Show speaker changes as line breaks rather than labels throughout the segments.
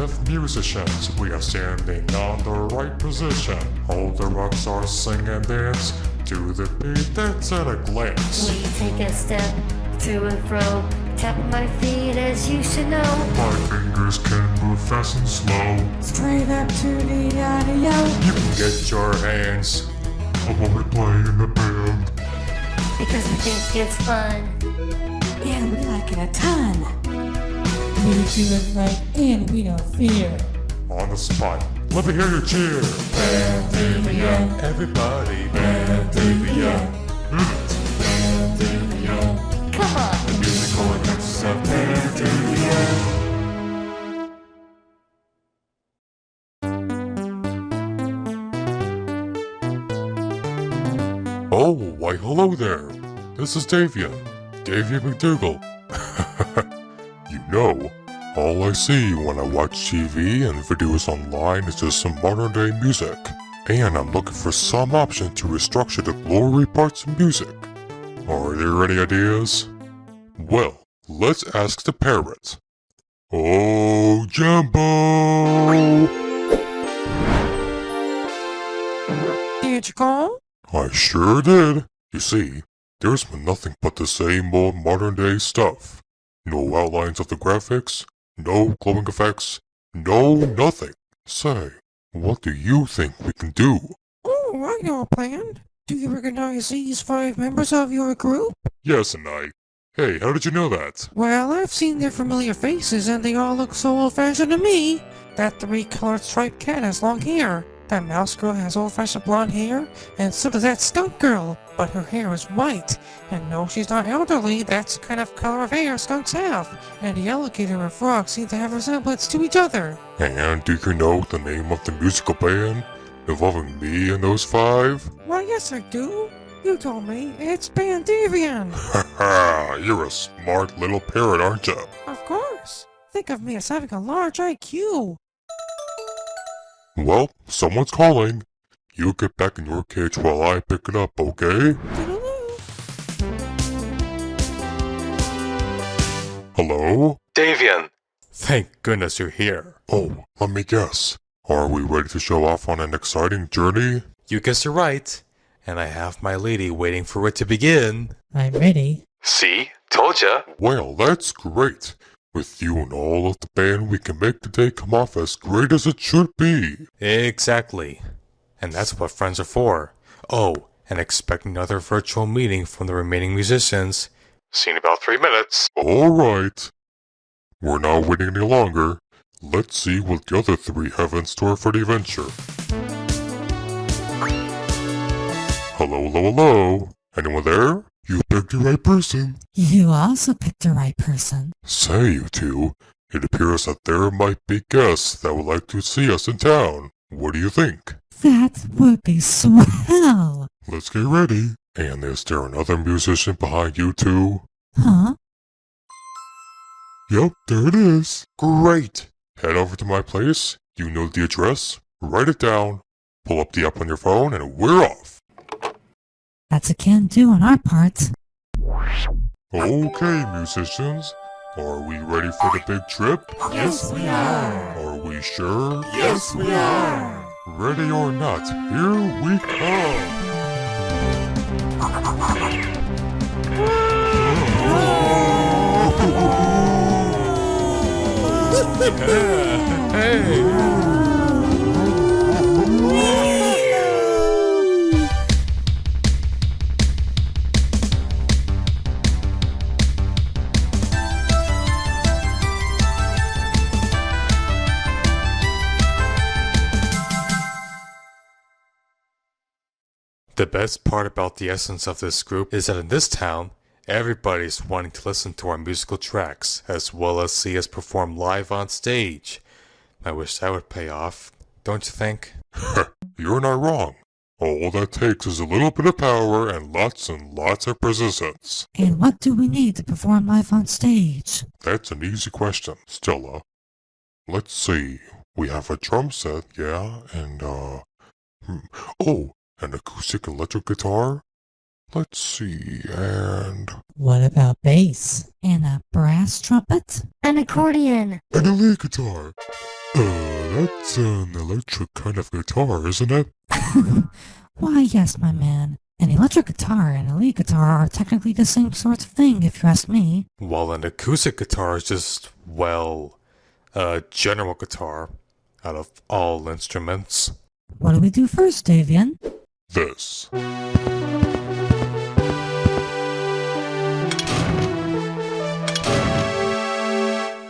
with musicians. We are standing on the right position. All the rock stars sing and dance to the beat that's at a glance.
We take a step to and fro, tap my feet as you should know.
My fingers can move fast and slow.
Straight up to the audio.
You can get your hands on when we play in the band.
Because we think it's fun.
Yeah, we like it a ton. We do it right and we don't fear.
On the spot, let me hear you cheer.
Davion.
Everybody, Davion. Davion.
Come on.
Musical events of Davion. Oh, why hello there. This is Davion McDougal. You know, all I see when I watch TV and videos online is just some modern day music, and I'm looking for some option to restructure the glory parts of music. Are there any ideas? Well, let's ask the parrot. Oh, Jumbo!
Did you call?
I sure did. You see, there's been nothing but the same old modern day stuff. No outlines of the graphics, no glowing effects, no nothing. Say, what do you think we can do?
Oh, I know a plan. Do you recognize these 5 members of your group?
Yes, and I. Hey, how did you know that?
Well, I've seen their familiar faces and they all look so old-fashioned to me. That 3-colored striped cat has long hair. That mouse girl has old-fashioned blonde hair, and so does that skunk girl, but her hair is white. And no, she's not elderly, that's the kind of color of hair skunks have. And the alligator and frog seem to have resemblance to each other.
And do you know the name of the musical band involving me and those 5?
Why, yes I do. You told me, it's Band Davion.
Haha, you're a smart little parrot, aren't you?
Of course. Think of me as having a large IQ.
Well, someone's calling. You get back in your cage while I pick it up, okay? Hello?
Davion! Thank goodness you're here.
Oh, let me guess. Are we ready to show off on an exciting journey?
You guessed it right. And I have my lady waiting for it to begin.
I'm ready.
See? Told ya.
Well, that's great. With you and all of the band, we can make the day come off as great as it should be.
Exactly. And that's what friends are for. Oh, and expect another virtual meeting from the remaining musicians. See you in about 3 minutes.
Alright. We're not waiting any longer. Let's see what the other 3 have in store for the adventure. Hello, hello, hello. Anyone there? You picked the right person.
You also picked the right person.
Say, you two, it appears that there might be guests that would like to see us in town. What do you think?
That would be swell.
Let's get ready. And is there another musician behind you two?
Huh?
Yep, there it is. Great. Head over to my place. You know the address. Write it down. Pull up the app on your phone and we're off.
That's a can-do on our part.
Okay, musicians. Are we ready for the big trip?
Yes, we are.
Are we sure?
Yes, we are.
Ready or not, here we come.
Hey! The best part about the essence of this group is that in this town, everybody's wanting to listen to our musical tracks, as well as see us perform live on stage. I wish that would pay off, don't you think?
You're not wrong. All that takes is a little bit of power and lots of persistence.
And what do we need to perform live on stage?
That's an easy question, Stella. Let's see. We have a drum set, yeah, and oh, an acoustic electric guitar? Let's see, and...
What about bass? And a brass trumpet?
An accordion.
And a lead guitar. That's an electric kind of guitar, isn't it?
Why, yes, my man. An electric guitar and a lead guitar are technically the same sort of thing, if you ask me.
While an acoustic guitar is just, well, a general guitar out of all instruments.
What do we do first, Davion?
This.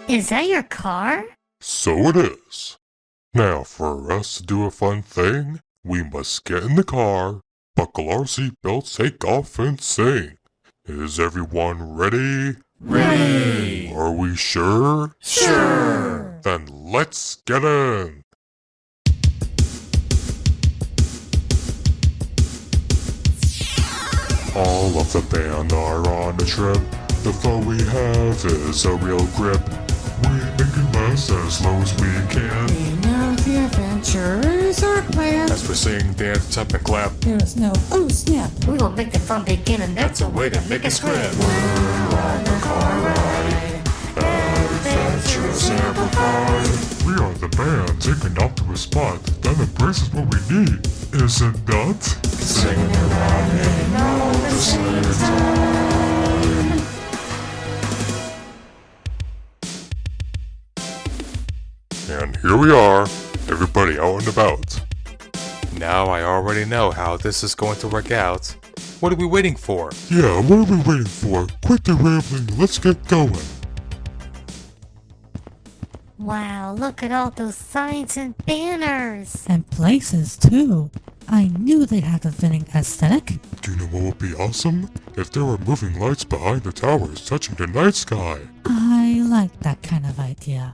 Is that your car?
So it is. Now, for us to do a fun thing, we must get in the car, buckle our seatbelts, take off, and sing. Is everyone ready?
Ready!
Are we sure?
Sure!
Then let's get in! All of the band are on a trip. The flow we have is a real grip. We make it last as low as we can.
We know the adventure is our plan.
As we sing, dance, tap, and clap,
There's no oh snap.
We will make the fun begin, and that's a way to make us scream.
Adventures amplified. We are the band taken off to a spot that embraces what we need, isn't that? Singing around in all the same time. And here we are, everybody out and about.
Now I already know how this is going to work out. What are we waiting for?
Yeah, what are we waiting for? Quit the rambling, let's get going.
Wow, look at all those signs and banners.
And places, too. I knew they'd have a fitting aesthetic.
Do you know what would be awesome? If there were moving lights behind the towers touching the night sky.
I like that kind of idea.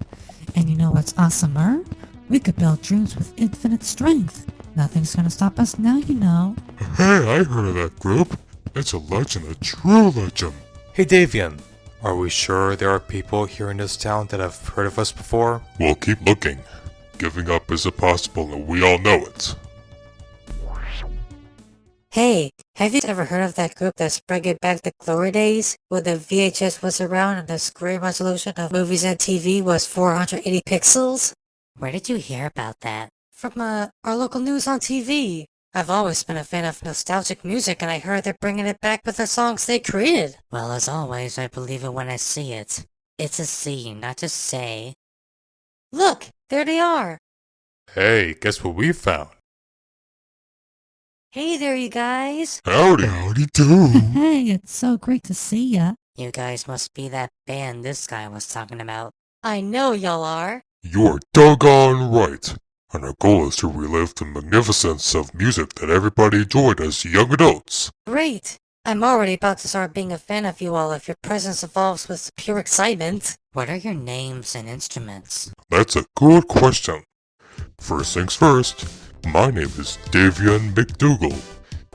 And you know what's awesomer? We could build dreams with infinite strength. Nothing's gonna stop us now, you know.
Hey, I heard of that group. It's a legend, a true legend.
Hey Davion, are we sure there are people here in this town that have heard of us before?
We'll keep looking. Giving up is impossible and we all know it.
Hey, have you ever heard of that group that's bringing back the glory days? When the VHS was around and the screen resolution of movies and TV was 480 pixels?
Where did you hear about that?
From our local news on TV. I've always been a fan of nostalgic music and I heard they're bringing it back with the songs they created.
Well, as always, I believe it when I see it. It's a see, not just say.
Look, there they are.
Hey, guess what we found?
Hey there, you guys.
Howdy. Howdy do.
Hey, it's so great to see ya.
You guys must be that band this guy was talking about.
I know y'all are.
You're doggone right. And our goal is to relive the magnificence of music that everybody enjoyed as young adults.
Great. I'm already about to start being a fan of you all if your presence evolves with pure excitement.
What are your names and instruments?
That's a good question. First things first, my name is Davion McDougal,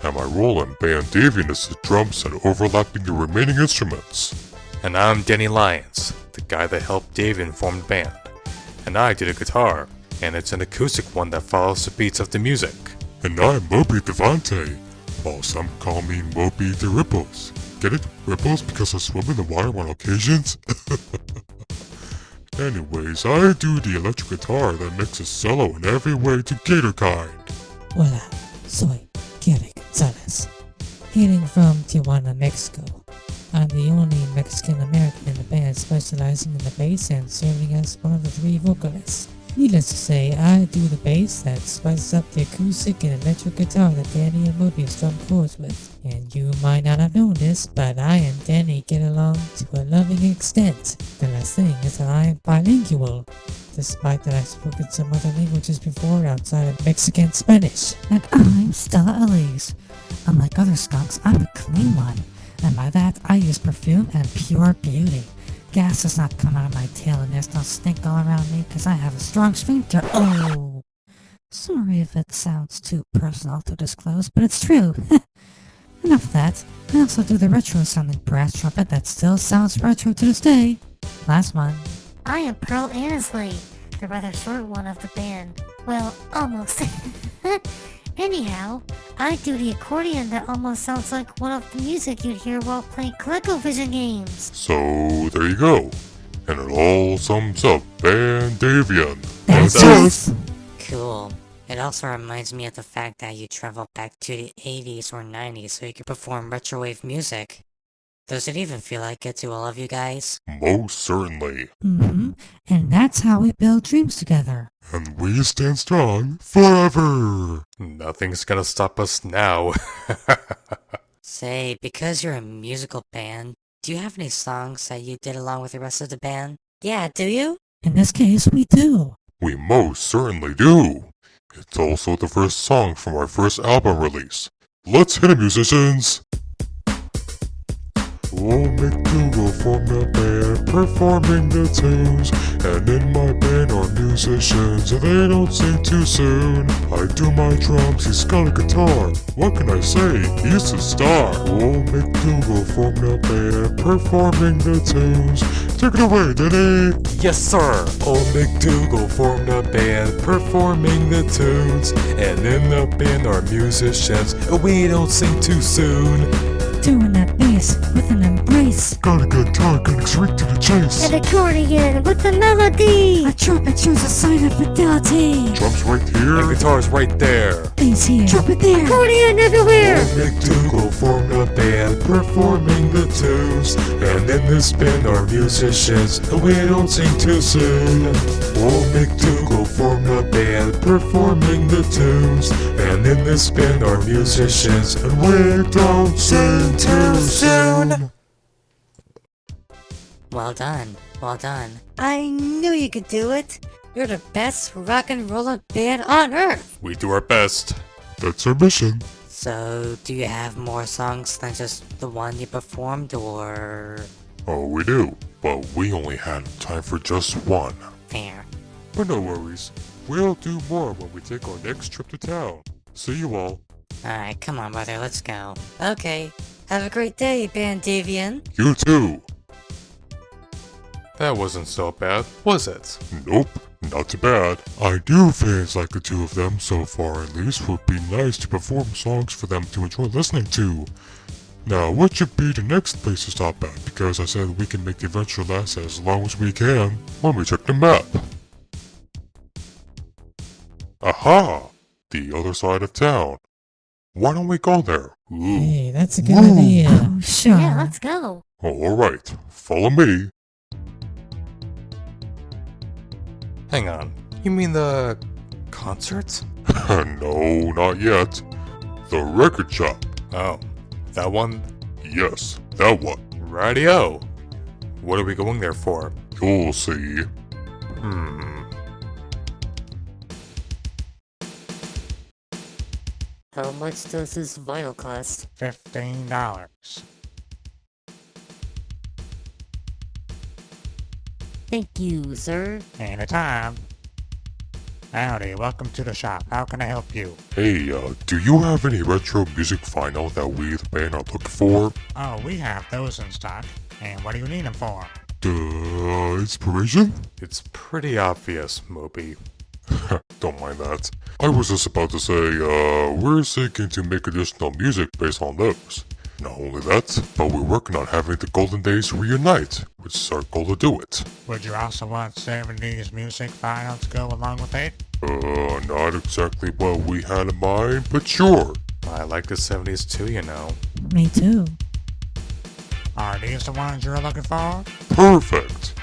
and my role in band Davion is the drums and overlapping the remaining instruments.
And I'm Danny Lyons, the guy that helped Davion form the band. And I do the guitar, and it's an acoustic one that follows the beats of the music.
And I'm Moby Devante, while some call me Moby the Ripples. Get it? Ripples because I swim in the water on occasions? Anyways, I do the electric guitar that makes a solo in every way to Gator kind.
Hola, soy Gary Gonzalez. Hailing from Tijuana, Mexico. I'm the only Mexican American in the band specializing in the bass and serving as one of the 3 vocalists. Needless to say, I do the bass that spices up the acoustic and electric guitar that Danny and Moby strum chords with. And you might not have known this, but I and Danny get along to a loving extent. The last thing is that I am bilingual, despite that I've spoken some other languages before outside of Mexican Spanish. And I'm Stella Elise. Unlike other skunks, I'm a clean one. And by that, I use perfume and pure beauty. Gas does not come out of my tail and there's no stink all around me because I have a strong sphincter. Oh! Sorry if it sounds too personal to disclose, but it's true. Enough of that. I also do the retro-sounding brass trumpet that still sounds retro to this day. Last one.
I am Pearl Annesley, the rather short one of the band. Well, almost. Anyhow, I do the accordion that almost sounds like one of the music you'd hear while playing ColecoVision games.
So, there you go. and it all sums up Band Davion.
That's
us.
Cool. It also reminds me of the fact that you travel back to the 80s or 90s so you could perform retrowave music. Does it even feel like it to all of you guys?
Most certainly.
Mm-hmm. And that's how we build dreams together.
And we stand strong forever.
Nothing's gonna stop us now.
Say, because you're a musical band, do you have any songs that you did along with the rest of the band? Yeah, do you?
In this case, we do.
We most certainly do. It's also the first song from our first album release. Let's hit it, musicians! Old MacDougal formed a band, performing the tunes. And in my band are musicians, and they don't sing too soon. I do my drums, he's got a guitar. What can I say? He's a star. Old MacDougal formed a band, performing the tunes. Take it away, Denny!
Yes, sir. Old MacDougal formed a band, performing the tunes. And in the band are musicians, and we don't sing too soon.
Doing that bass with an embrace.
Got a guitar, getting straight to the chase.
An accordion with the melody.
A trumpet shows a sign of fidelity.
Drums right
And
here.
guitar's right there.
Bass here. Trumpet there.
Accordion everywhere.
Old MacDougal formed a band, performing the tunes. And in this band are musicians, and we don't sing too soon. Old MacDougal formed a band, performing the tunes. And in this band are musicians, and we don't sing too soon.
Well done, well done. I knew you could do it. You're the best rock and roller band on earth.
We do our best.
That's our mission.
So, do you have more songs than just the one you performed, or...
Oh, we do. But we only had time for just one.
Fair.
But no worries. We'll do more when we take our next trip to town. See you all.
Alright, come on, brother, let's go. Okay. Have a great day, Band Davion.
You too.
That wasn't so bad, was it?
Nope, not too bad. I do fans like the two of them so far at least. Would be nice to perform songs for them to enjoy listening to. Now, what should be the next place to stop at? Because I said we can make the adventure last as long as we can. Let me check the map. Aha! The other side of town. Why don't we go there? Ooh.
Hey, that's a good idea. Oh, sure.
Yeah, let's go.
Alright, follow me.
Hang on, you mean the concert?
No, not yet. The record shop.
Oh, that one?
Yes, that one.
Rightio. What are we going there for?
You'll see.
How much does this vinyl cost?
$15.
Thank you, sir.
Anytime. Howdy, welcome to the shop. How can I help you?
Hey, do you have any retro music vinyl that we, the band, are looking for?
Oh, we have those in stock. And what do you need them for?
Inspiration?
It's pretty obvious, Moby.
Don't mind that. I was just about to say, we're seeking to make additional music based on those. Not only that, but we're working on having the Golden Days reunite, which is our goal to do it.
Would you also want 70s music vinyl to go along with it?
Not exactly what we had in mind, but sure.
I like the 70s too, you know.
Me too.
Are these the ones you're looking for?
Perfect.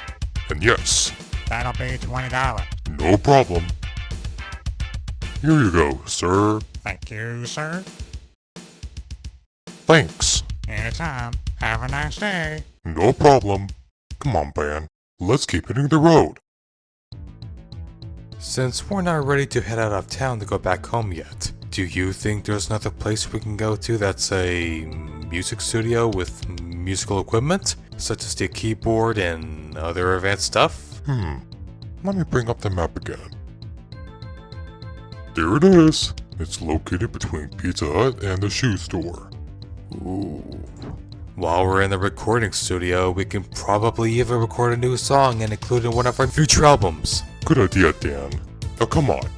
And yes,
That'll be $20.
no problem. Here you go, sir.
Thank you, sir.
Thanks.
Anytime. Have a nice day.
No problem. Come on, band. Let's keep hitting the road.
Since we're not ready to head out of town to go back home yet, do you think there's another place we can go to that's a music studio with musical equipment, such as the keyboard and other advanced stuff?
Let me bring up the map again. There it is. It's located between Pizza Hut and the shoe store.
Ooh. While we're in the recording studio, we can probably even record a new song and include it in one of our future albums.
Good idea, Dan. Now come on.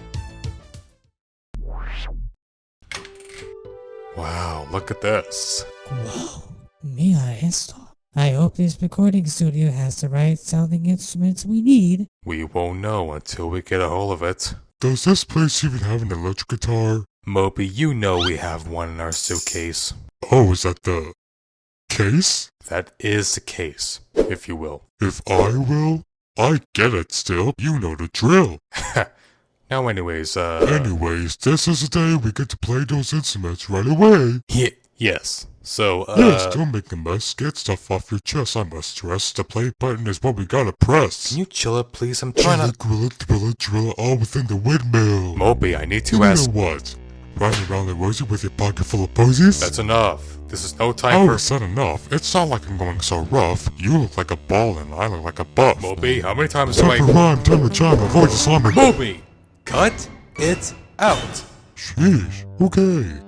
Wow, look at this.
Wow. Mira esto. I hope this recording studio has the right sounding instruments we need.
We won't know until we get a hold of it.
Does this place even have an electric guitar?
Moby, you know we have one in our suitcase.
Oh, is that the case?
That is the case, if you will.
If I will? I get it still. You know the drill.
Now anyways,
Anyways, this is the day we get to play those instruments right away.
yes. So,
Yes, don't make a mess. Get stuff off your chest, I must stress. The play button is what we gotta press.
can you chill it, please? I'm trying to...
Grill it, drill it, all within the windmill.
Moby, I need to
You
ask...
know what? Riding around the rosy with your pocket full of posies?
That's enough. This is no time
Oh,
for...
it's not enough. It's not like I'm going so rough. You look like a ball and I look like a buff.
Moby, how many times do
Time for rhyme, time to chime, avoid the slamming.
Moby! Cut it out!
Sheesh, okay.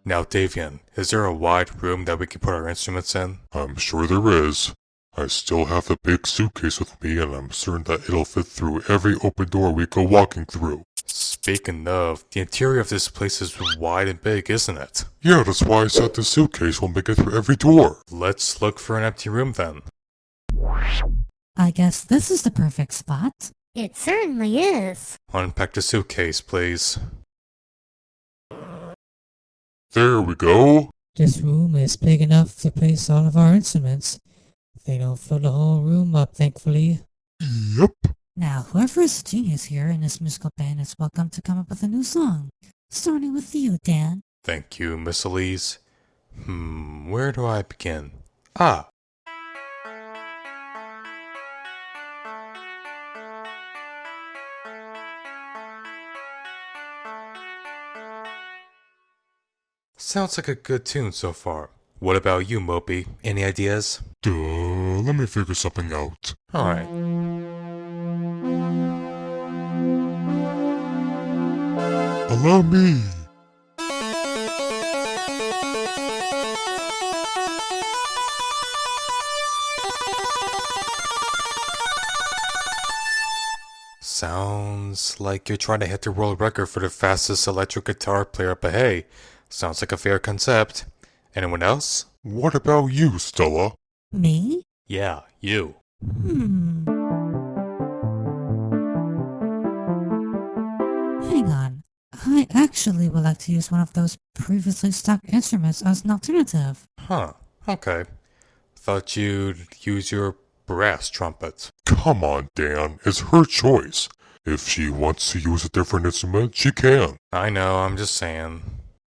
Now, Davion, is there a wide room that we can put our instruments in?
I'm sure there is. I still have the big suitcase with me and I'm certain that it'll fit through every open door we go walking through.
Speaking of, the interior of this place is wide and big, isn't it?
Yeah, that's why I said the suitcase will make it through every door.
Let's look for an empty room then.
I guess this is the perfect spot.
It certainly is.
Unpack the suitcase, please.
There we go.
This room is big enough to place all of our instruments. They don't fill the whole room up, thankfully.
Yep.
Now, whoever is a genius here in this musical band is welcome to come up with a new song. Starting with you, Dan.
Thank you, Miss Elise. Where do I begin? Ah! Sounds like a good tune so far. What about you, Moby? Any ideas?
Let me figure something out.
Alright.
Allow me.
Sounds like you're trying to hit the world record for the fastest electric guitar player, but hey, sounds like a fair concept. Anyone else?
What about you, Stella?
Me?
Yeah, you.
Hang on. I actually would like to use one of those previously stock instruments as an alternative.
Huh, okay. Thought you'd use your brass trumpet.
Come on, Dan. It's her choice. If she wants to use a different instrument, she can.
I know, I'm just saying.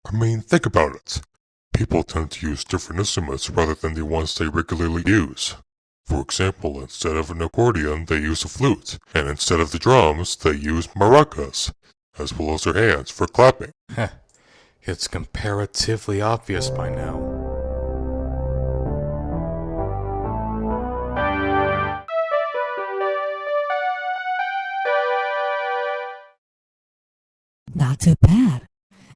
I mean, think about it. People tend to use different instruments rather than the ones they regularly use. For example, instead of an accordion, they use a flute, and instead of the drums, they use maracas, as well as their hands for clapping.
Heh, it's comparatively obvious by now.
Not too bad.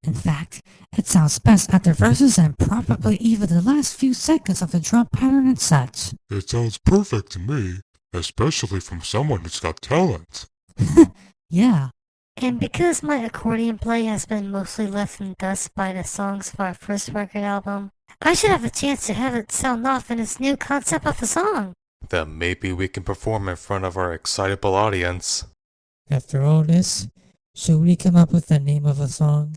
In fact, it sounds best at the verses and probably even the last few seconds of the drum pattern and such.
It sounds perfect to me, especially from someone who's got talent.
Yeah.
And because my accordion play has been mostly left in dust by the songs for our first record album, I should have a chance to have it sound off in its new concept of a song.
Then maybe we can perform in front of our excitable audience.
After all this, should we come up with the name of a song?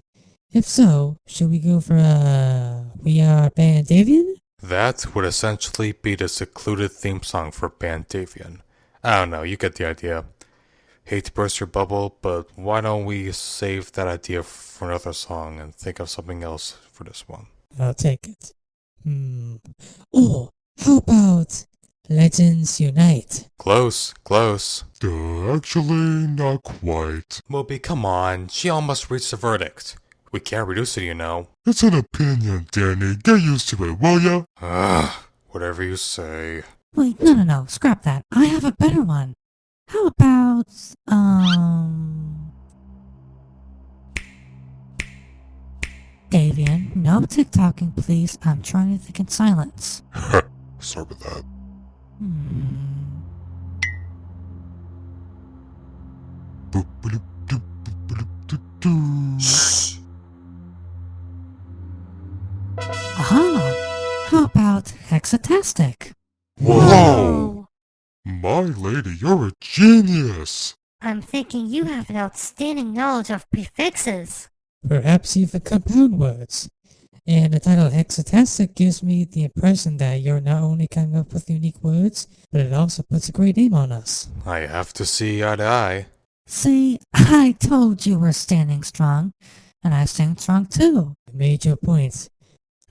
If so, should we go for We Are Band Davion?
That would essentially be the secluded theme song for Band Davion. I don't know, you get the idea. Hate to burst your bubble, but why don't we save that idea for another song and think of something else for this one?
I'll take it. Oh, how about Legends Unite?
Close, close.
Actually, not quite.
Moby, come on, she almost reached a verdict. We can't reduce it, you know.
It's an opinion, Danny. Get used to it, will ya?
Whatever you say.
Wait, no, scrap that. I have a better one. How about, Davion, no tick-tocking, please. I'm trying to think in silence.
Sorry about that. Boop, boop, doop, boop, boop, doop, doop.
Shh.
Aha! How about Hexatastic?
Whoa! My lady, you're a genius!
I'm thinking you have an outstanding knowledge of prefixes.
Perhaps even compound words. And the title Hexatastic gives me the impression that you're not only coming up with unique words, but it also puts a great name on us.
I have to see eye to eye.
See, I told you we're standing strong, and I stand strong too. You made your point.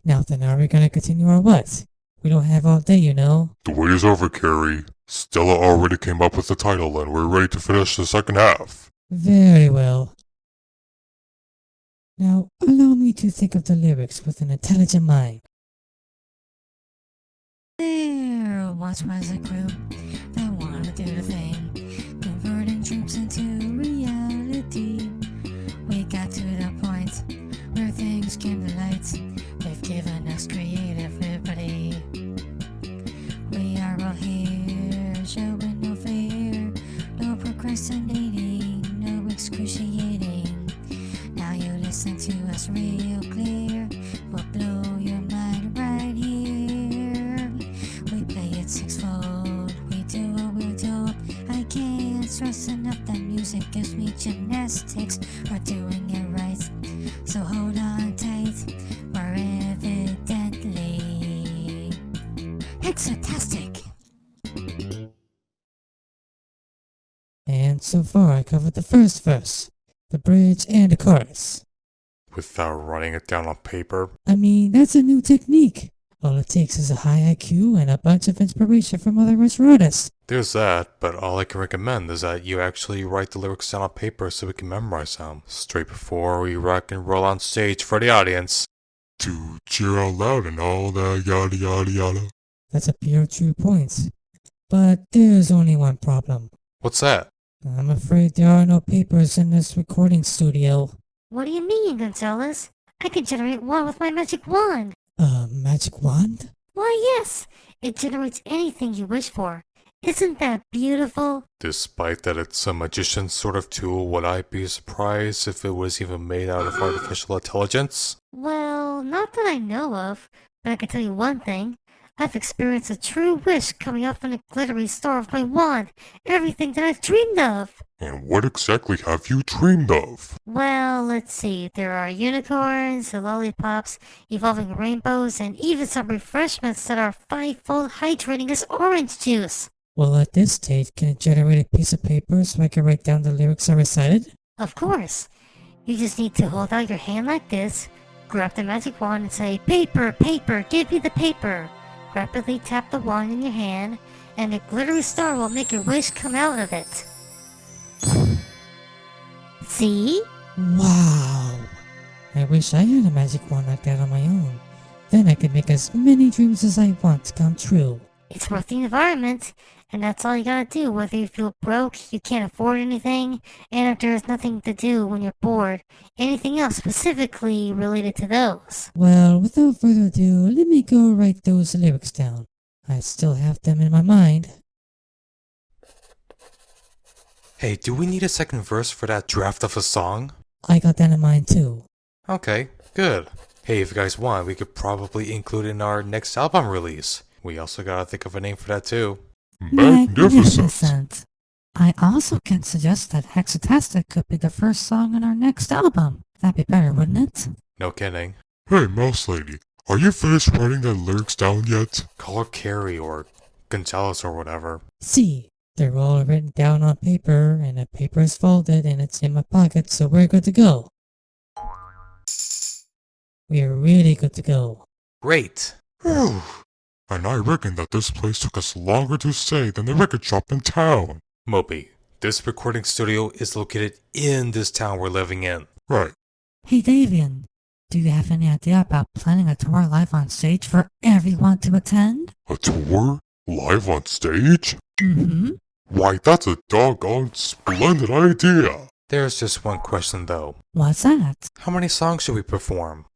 Now then, are we gonna continue or what? We don't have all day, you know.
The wait is over, Carrie. Stella already came up with the title and we're ready to finish the second half.
Very well. Now, allow me to think of the lyrics with an intelligent mind.
There once was a group that wanted to do the thing, converting dreams into reality. We got to the point where things came to light. They've given us creative liberty. We are all here, showing no fear, no procrastinating, no excruciating. Now you listen to us real clear, we'll blow your mind right here. We play it sixfold, we do what we're told. I can't stress enough that music gives me gymnastics. We're doing it right, so hold on tight. We're evidently hexatastic.
And so far I covered the first verse, the bridge, and the chorus.
Without writing it down on paper.
I mean, that's a new technique. All it takes is a high IQ and a bunch of inspiration from other rich artists.
There's that, but all I can recommend is that you actually write the lyrics down on paper so we can memorize them, straight before we rock and roll on stage for the audience.
To cheer out loud and all that yada yada yada.
That's a pure true point. But there's only one problem.
What's that?
I'm afraid there are no papers in this recording studio.
What do you mean, Gonzalez? I can generate one with my magic wand.
Magic wand?
Why, yes, it generates anything you wish for. Isn't that beautiful?
Despite that it's a magician's sort of tool, would I be surprised if it was even made out of artificial intelligence?
Well, not that I know of, but I can tell you one thing. I've experienced a true wish coming up from the glittery star of my wand. Everything that I've dreamed of.
And what exactly have you dreamed of?
Well, let's see. There are unicorns, lollipops, evolving rainbows, and even some refreshments that are fivefold hydrating as orange juice.
Well, at this stage, can it generate a piece of paper so I can write down the lyrics I recited?
Of course. You just need to hold out your hand like this, grab the magic wand and say, "Paper, paper, give me the paper." Rapidly tap the wand in your hand, and the glittery star will make your wish come out of it. See?
Wow! I wish I had a magic wand like that on my own. Then I could make as many dreams as I want come true.
It's worth the environment, and that's all you gotta do, whether you feel broke, you can't afford anything, and if there's nothing to do when you're bored, anything else specifically related to those.
Well, without further ado, let me go write those lyrics down. I still have them in my mind.
Hey, do we need a second verse for that draft of a song?
I got that in mind too.
Okay, good. Hey, if you guys want, we could probably include it in our next album release. We also gotta think of a name for that too.
Magnificent!
I also can suggest that Hexatastic could be the first song on our next album. That'd be better, wouldn't it?
No kidding.
Hey, Mouse Lady, are you finished writing the lyrics down yet?
Call her Carrie or Gonzalez or whatever.
See, they're all written down on paper, and the paper is folded and it's in my pocket, so we're good to go. We're really good to go.
Great!
Whew. And I reckon that this place took us longer to stay than the record shop in town.
Moby, this recording studio is located in this town we're living in.
Right.
Hey Davion, do you have any idea about planning a tour live on stage for everyone to attend?
A tour? Live on stage?
Mm-hmm.
Why, that's a doggone splendid idea.
There's just one question though.
What's that?
How many songs should we perform?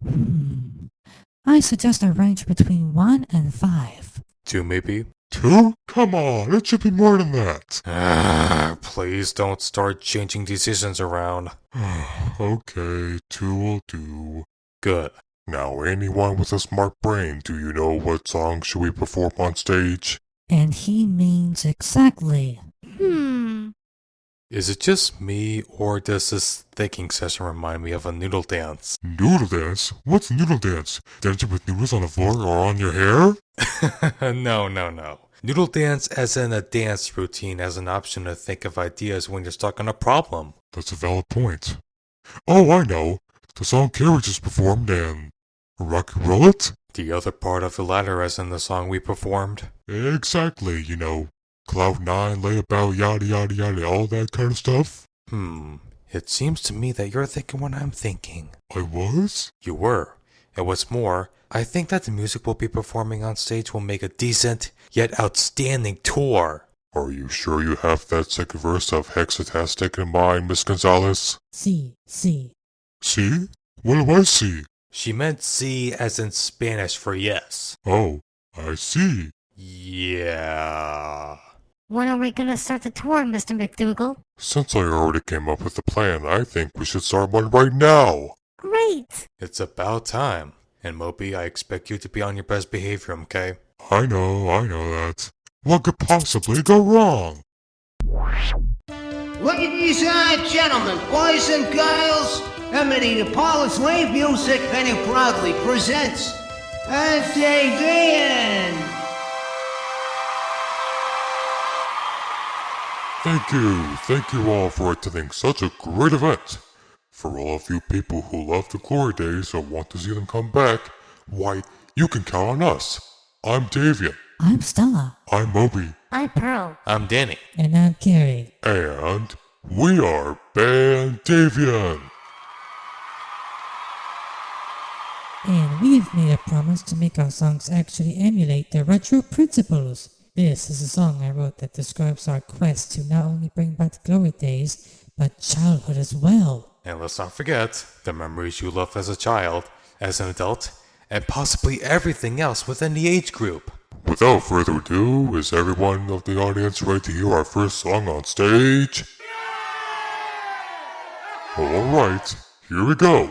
I suggest a range between 1 and 5.
2 maybe?
2? Come on, it should be more than that.
Please don't start changing decisions around.
Okay, 2 will do.
Good.
Now, anyone with a smart brain, do you know what song should we perform on stage?
And he means exactly.
Is it just me, or does this thinking session remind me of a noodle dance?
Noodle dance? What's noodle dance? Dancing with noodles on the floor or on your hair?
No. Noodle dance as in a dance routine as an option to think of ideas when you're stuck on a problem.
That's a valid point. Oh, I know. The song Carrie just performed and... rock and roll it?
The other part of the latter as in the song we performed?
Exactly, you know. Cloud 9, lay about, yada yada yada, all that kind of stuff.
It seems to me that you're thinking what I'm thinking.
I was?
You were. And what's more, I think that the music we'll be performing on stage will make a decent, yet outstanding tour.
Are you sure you have that second verse of Hexatastic in mind, Miss Gonzalez?
See.
See? What do I see?
She meant C as in Spanish for yes.
Oh, I see.
Yeah.
When are we gonna start the tour, Mr. McDougal?
Since I already came up with a plan, I think we should start one right now.
Great!
It's about time. And Moby, I expect you to be on your best behavior, okay?
I know that. What could possibly go wrong?
Look at these gentlemen, boys and girls. Emily the Paula's Lane Music very proudly presents Davion.
Thank you all for attending such a great event. For all of you people who love the glory days or want to see them come back, why, you can count on us. I'm Davion.
I'm Stella.
I'm Moby.
I'm Pearl.
I'm Danny.
And I'm Carrie.
And we are Band Davion.
And we've made a promise to make our songs actually emulate the retro principles. This is a song I wrote that describes our quest to not only bring back the glory days, but childhood as well.
And let's not forget the memories you loved as a child, as an adult, and possibly everything else within the age group.
Without further ado, is everyone of the audience ready to hear our first song on stage? Alright, here we go.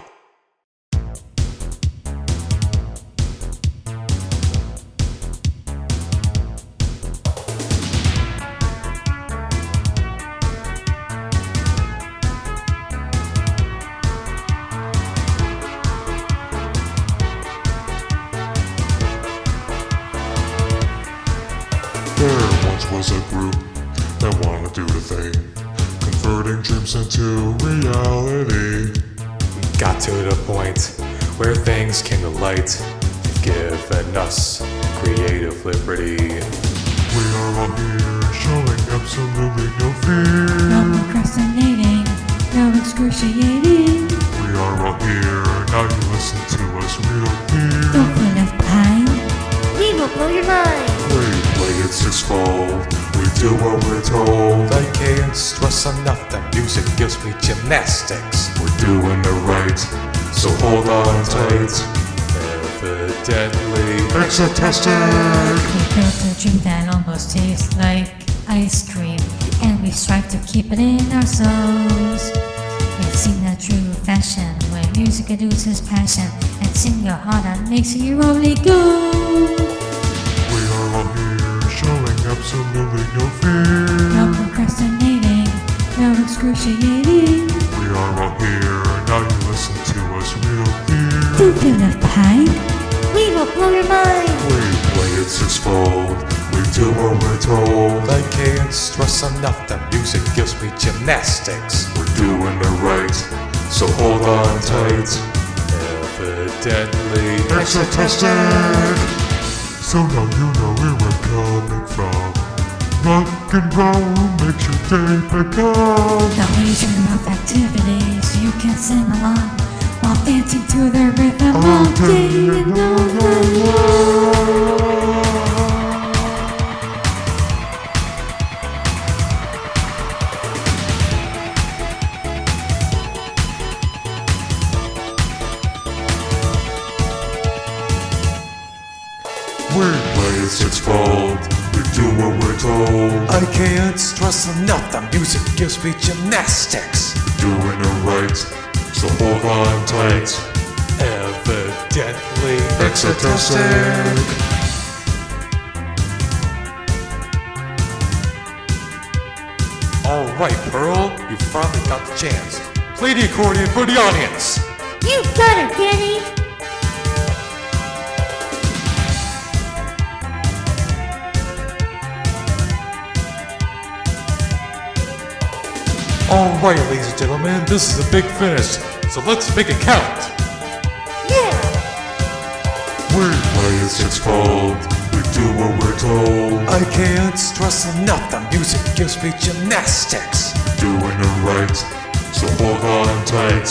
There once was a group that wanted to do the thing, converting dreams into reality.
We got to the point where things came to light, giving us creative liberty.
We are all here, showing absolutely no fear.
No procrastinating, no excruciating.
We are all here, now you listen to us real clear.
Don't feel left behind. We will blow your mind.
We play it sixfold, we do what we're told.
I can't stress enough that music gives me gymnastics.
We're doing it right, so hold on tight.
Evidently,
Hexatastic!
We built a dream that almost tastes like ice cream, and we strive to keep it in our souls. We've seen that true fashion where music induces passion, and sing your heart out makes it your only goal.
We are all here, showing absolutely no fear.
No procrastinating, no excruciating.
We are all here, now you listen to us real clear.
Don't feel left behind. We will blow your mind.
We play it sixfold, we do what we're told.
I can't stress enough that music gives me gymnastics.
We're doing it right, so hold on tight.
Evidently,
Hexatastic! So now you know where we're coming from. Rock and roll makes your day become.
The leisure of activities you can sing along while dancing to the rhythm all day and all night long.
We play it sixfold, we do what we're told.
I can't stress enough that music gives me gymnastics.
Doing it right, so hold on tight.
Evidently,
Hexatastic!
Alright, Pearl, you finally got the chance. Play the accordion for the audience!
You got it, Danny!
Alright, ladies and gentlemen, this is a big finish, so let's make it count!
Yeah!
We play a sixfold, we do what we're told.
I can't stress enough that music gives me gymnastics.
Doing it right, so hold on tight.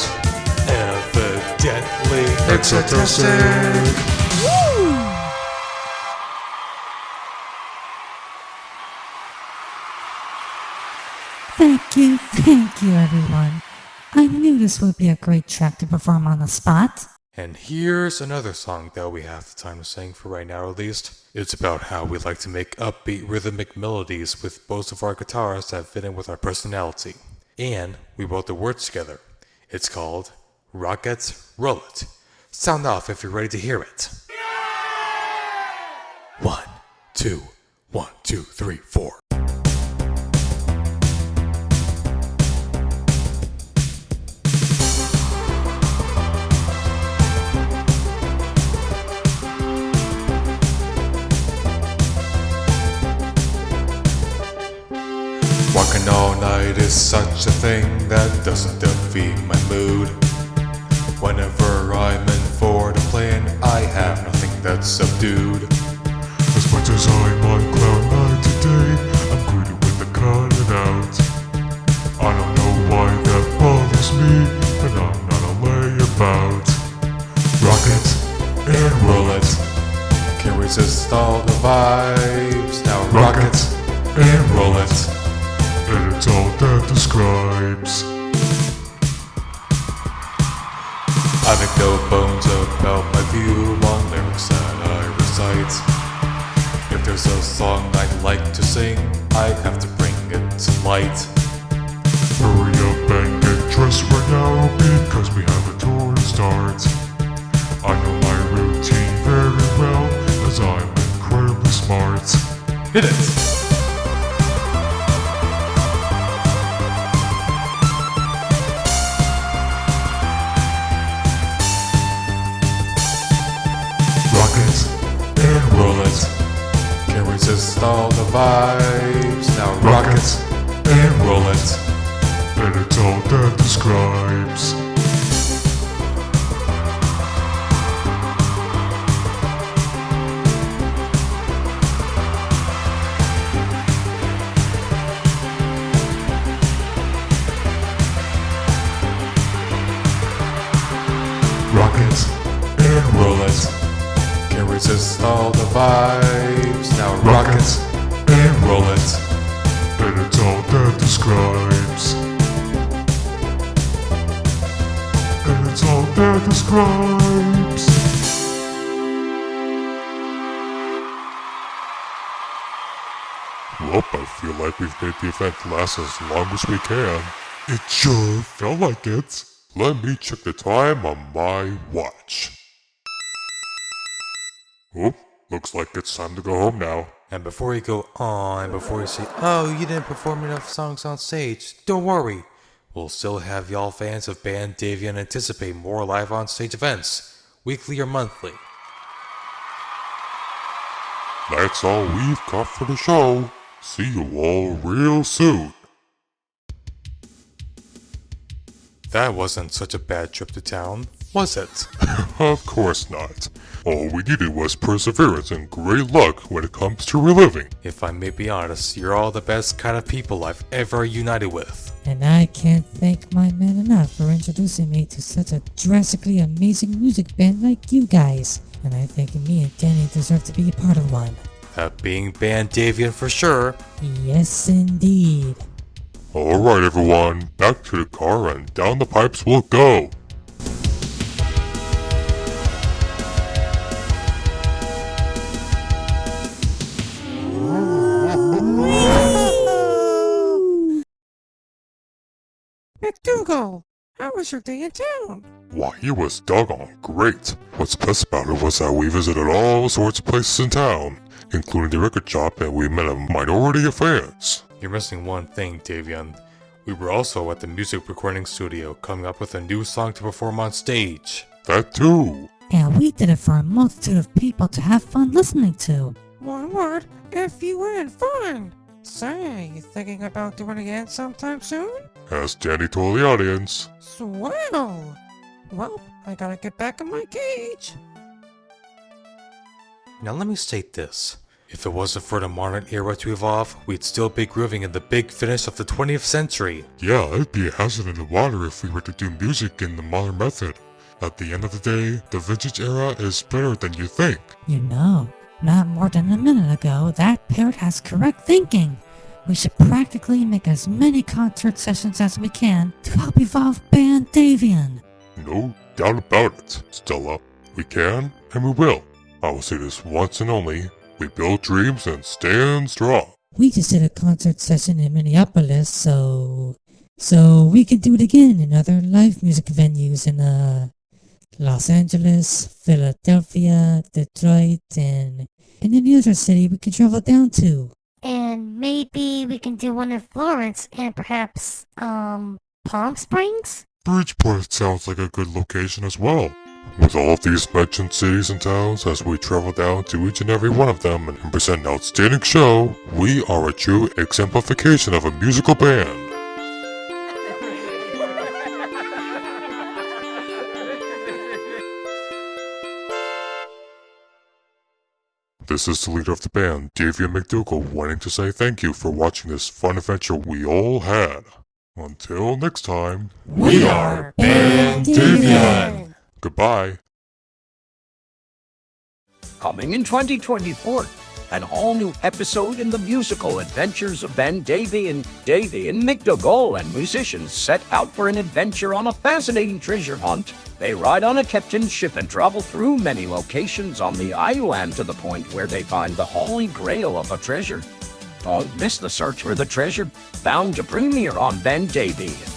Evidently,
It's artistic.
Thank you, everyone. I knew this would be a great track to perform on the spot.
And here's another song that we have the time to sing for right now at least. It's about how we like to make upbeat rhythmic melodies with both of our guitars that fit in with our personality. And we wrote the words together. It's called Rocket Roll It. Sound off if you're ready to hear it. 1, 2, 1, 2, 3, 4. Walking all night is such a thing that doesn't defeat my mood. Whenever I'm in for the plan, I have nothing that's subdued.
As much as I'm on cloud nine today, I'm greeted with the cutting out. I don't know why that bothers me, and I'm not a layabout. Rock it and roll it.
Can't resist all the vibes. Now
Rock
rock
it
it
and
roll it.
And it's all that describes.
I make no bones about my view on lyrics that I recite. If there's a song I'd like to sing, I have to bring it to light.
Hurry up and get dressed right now, because we have a tour to start. I know my routine very well, as I'm incredibly smart.
Hit it!
Rock it and roll
Roll
it.
it. Can't resist all the vibes. Now
Rock
rock
it
it
and
roll
roll
it.
And it's all that describes. Rock it and roll
Roll
it.
it. Can't resist all the vibes. Now
Rock
rock
it
it
and
roll
roll it.
it.
And it's all that describes. And it's all that describes. Well, I feel like we've made the event last as long as we can. It sure felt like it. Let me check the time on my watch. Oh, looks like it's time to go home now.
And before you go on, before you say, oh, you didn't perform enough songs on stage, don't worry. We'll still have y'all fans of band Davion anticipate more live on stage events, weekly or monthly.
That's all we've got for the show. See you all real soon.
That wasn't such a bad trip to town, was it?
Of course not. All we needed was perseverance and great luck when it comes to reliving.
If I may be honest, you're all the best kind of people I've ever united with.
And I can't thank my man enough for introducing me to such a drastically amazing music band like you guys. And I think me and Danny deserve to be a part of one.
That being band Davion for sure.
Yes, indeed.
Alright everyone, back to the car and down the pipes we'll go.
McDougal, how was your day in town?
Why, it was doggone great. What's best about it was that we visited all sorts of places in town, including the record shop, and we met a minority of fans.
You're missing one thing, Davion. We were also at the music recording studio coming up with a new song to perform on stage.
That too.
And we did it for a multitude of people to have fun listening to.
One word, F-U-N, fun! Say, you thinking about doing it again sometime soon?
As Danny told the audience.
Swell! Well, I gotta get back in my cage.
Now let me state this. If it wasn't for the modern era to evolve, we'd still be grooving in the big finish of the 20th century.
Yeah, it'd be a hazard in the water if we were to do music in the modern method. At the end of the day, the vintage era is better than you think.
You know, not more than a minute ago, that parrot has correct thinking. We should practically make as many concert sessions as we can to help evolve Band Davion.
No doubt about it, Stella. We can, and we will. I will say this once and only. We build dreams and stand strong.
We just did a concert session in Minneapolis, so we can do it again in other live music venues in Los Angeles, Philadelphia, Detroit, and any other city we can travel down to.
And maybe we can do one in Florence and perhaps, Palm Springs?
Bridgeport sounds like a good location as well. With all of these mentioned cities and towns, as we travel down to each and every one of them and present an outstanding show, we are a true exemplification of a musical band. This is the leader of the band, Davion McDougal, wanting to say thank you for watching this fun adventure we all had. Until next time,
We are Band Davion.
Goodbye.
Coming in 2024, an all-new episode in the musical adventures of Ben Davion. Davion McDougal and musicians set out for an adventure on a fascinating treasure hunt. They ride on a captain's ship and travel through many locations on the island to the point where they find the holy grail of a treasure. Don't miss the search for the treasure, bound to premiere on Ben Davion.